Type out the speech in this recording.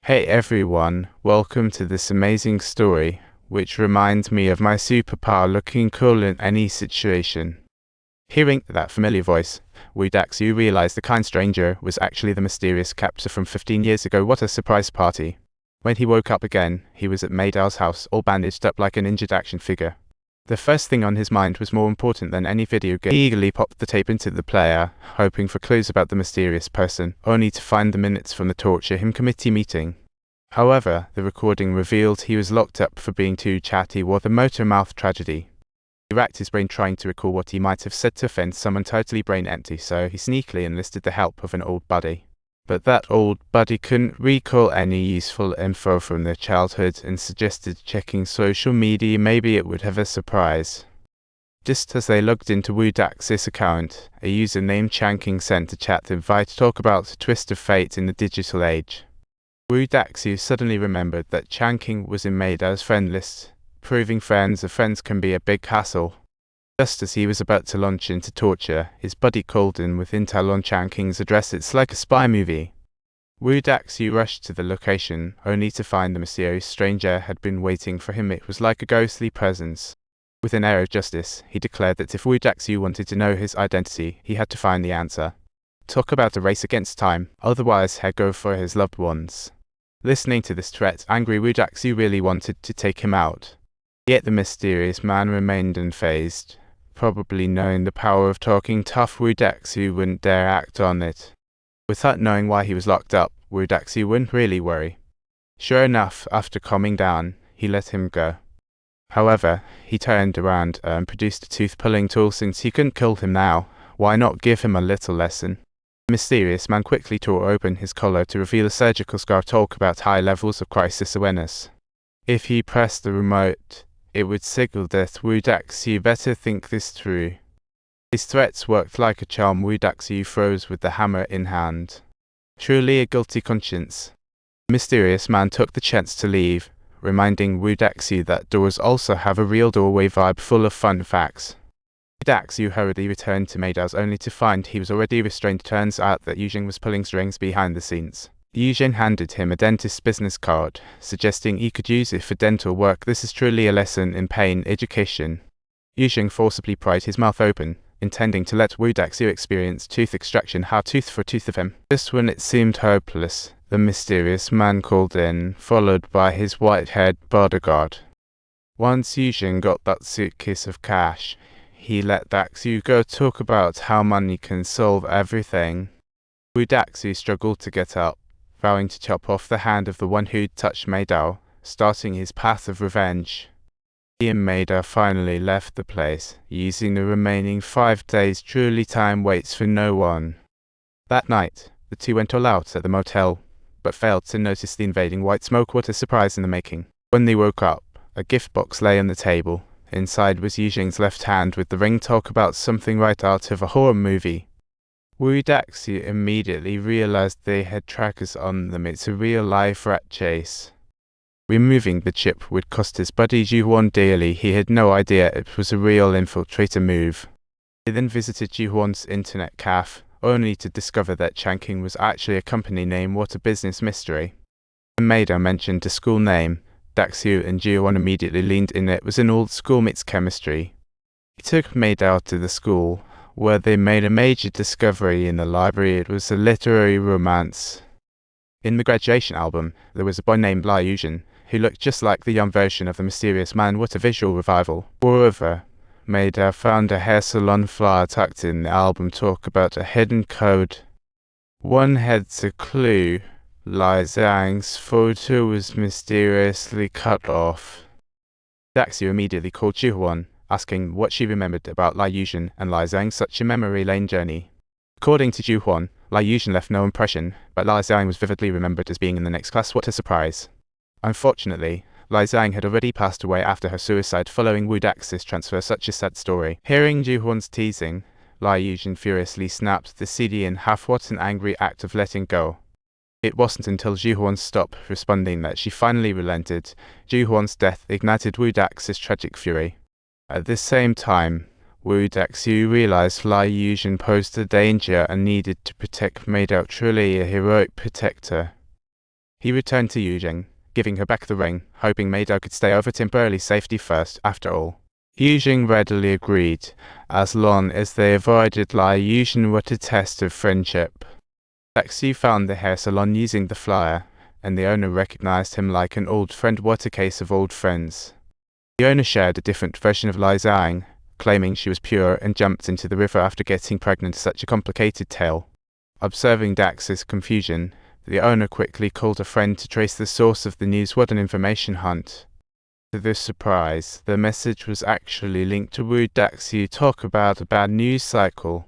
Hey everyone, welcome to this amazing story, which reminds me of my superpower looking cool in any situation. Hearing that familiar voice, Wudaxu realized the kind stranger was actually the mysterious captor from 15 years ago. What a surprise party. When he woke up again, he was at Maydao's house, all bandaged up like an injured action figure. The first thing on his mind was more important than any video game. He eagerly popped the tape into the player, hoping for clues about the mysterious person, only to find the minutes from the torture him committee meeting. However, the recording revealed he was locked up for being too chatty. What a motor mouth tragedy. He racked his brain trying to recall what he might have said to offend someone totally brain empty, so he sneakily enlisted the help of an old buddy. But that old buddy couldn't recall any useful info from their childhood and suggested checking social media. Maybe it would have a surprise. Just as they logged into Wudax's account, a user named Chanking sent a chat invite to talk about a twist of fate in the digital age. Wudaxu suddenly remembered that Chanking was in Maydao's friend list. Proving friends of friends can be a big hassle. Just as he was about to launch into torture, his buddy called in with intel on Chanking's address. It's like a spy movie. Wudaxu rushed to the location, only to find the mysterious stranger had been waiting for him. It was like a ghostly presence. With an air of justice, he declared that if Wudaxu wanted to know his identity, he had to find the answer. Talk about a race against time, otherwise he'd go for his loved ones. Listening to this threat, angry Wudaxu really wanted to take him out. Yet the mysterious man remained unfazed. Probably knowing the power of talking tough, Wudaxu wouldn't dare act on it. Without knowing why he was locked up, Wudaxu wouldn't really worry. Sure enough, after calming down, he let him go. However, he turned around and produced a tooth-pulling tool. Since he couldn't kill him now, why not give him a little lesson? The mysterious man quickly tore open his collar to reveal a surgical scar. Talk about high levels of crisis awareness. If he pressed the remote, it would signal death. Wudaxu better think this through. His threats worked like a charm. Wudaxu froze with the hammer in hand. Truly a guilty conscience. The mysterious man took the chance to leave, reminding Wudaxu that doors also have a real doorway vibe full of fun facts. Wudaxu hurriedly returned to Maydao's only to find he was already restrained. Turns out that Yuzhen was pulling strings behind the scenes. Yuzhen handed him a dentist's business card, suggesting he could use it for dental work. This is truly a lesson in pain education. Yuzhen forcibly pried his mouth open, intending to let Wudaxu experience tooth extraction. How tooth for tooth of him. Just when it seemed hopeless, the mysterious man called in, followed by his white-haired bodyguard. Once Yuzhen got that suitcase of cash, he let Wudaxu go. Talk about how money can solve everything. Wudaxu struggled to get up, vowing to chop off the hand of the one who'd touched Maydao, starting his path of revenge. He and Maydao finally left the place, using the remaining 5 days. Truly time waits for no one. That night, the two went all out at the motel, but failed to notice the invading white smoke. What a surprise in the making. When they woke up, a gift box lay on the table. Inside was Yuzhen's left hand with the ring. Talk about something right out of a horror movie. Wudaxu immediately realized they had trackers on them. It's a real-life rat chase. Removing the chip would cost his buddy Juhuan dearly. He had no idea it was a real infiltrator move. He then visited Juhuan's internet cafe, only to discover that Chanking was actually a company name. What a business mystery. When Maydao mentioned the school name, Wudaxu and Juhuan immediately leaned in. It was an old schoolmate's chemistry. He took Maydao to the school, where they made a major discovery in the library. It was a literary romance. In the graduation album, there was a boy named Lai Yuzhen, who looked just like the young version of the mysterious man. What a visual revival. Moreover, Maydao found a hair salon flyer tucked in the album. Talk about a hidden code. One head's a clue. Lai Zhang's photo was mysteriously cut off. Wudaxu immediately called Juhuan, asking what she remembered about Lai Yuzhen and Lai Zhang. Such a memory lane journey. According to Juhuan, Lai Yuzhen left no impression, but Lai Zhang was vividly remembered as being in the next class. What a surprise. Unfortunately, Lai Zhang had already passed away after her suicide following Wudax's transfer. Such a sad story. Hearing Juhuan's teasing, Lai Yuzhen furiously snapped the CD in half. What an angry act of letting go. It wasn't until Juhuan stopped responding that she finally relented. Juhuan's death ignited Wudax's tragic fury. At the same time, Wudaxu realized Lai Yuzhen posed a danger and needed to protect Maydao. Truly a heroic protector. He returned to Yujing, giving her back the ring, hoping Meido could stay over temporarily safety first, after all. Yujing readily agreed, as long as they avoided Lai Yujing were a test of friendship. Daxu found the hair salon using the flyer, and the owner recognized him like an old friend. What a case of old friends. The owner shared a different version of Lai Zhang, claiming she was pure and jumped into the river after getting pregnant. Such a complicated tale. Observing Dax's confusion, the owner quickly called a friend to trace the source of the news. What an information hunt. To their surprise, the message was actually linked to Wu Daxu talk about a bad news cycle.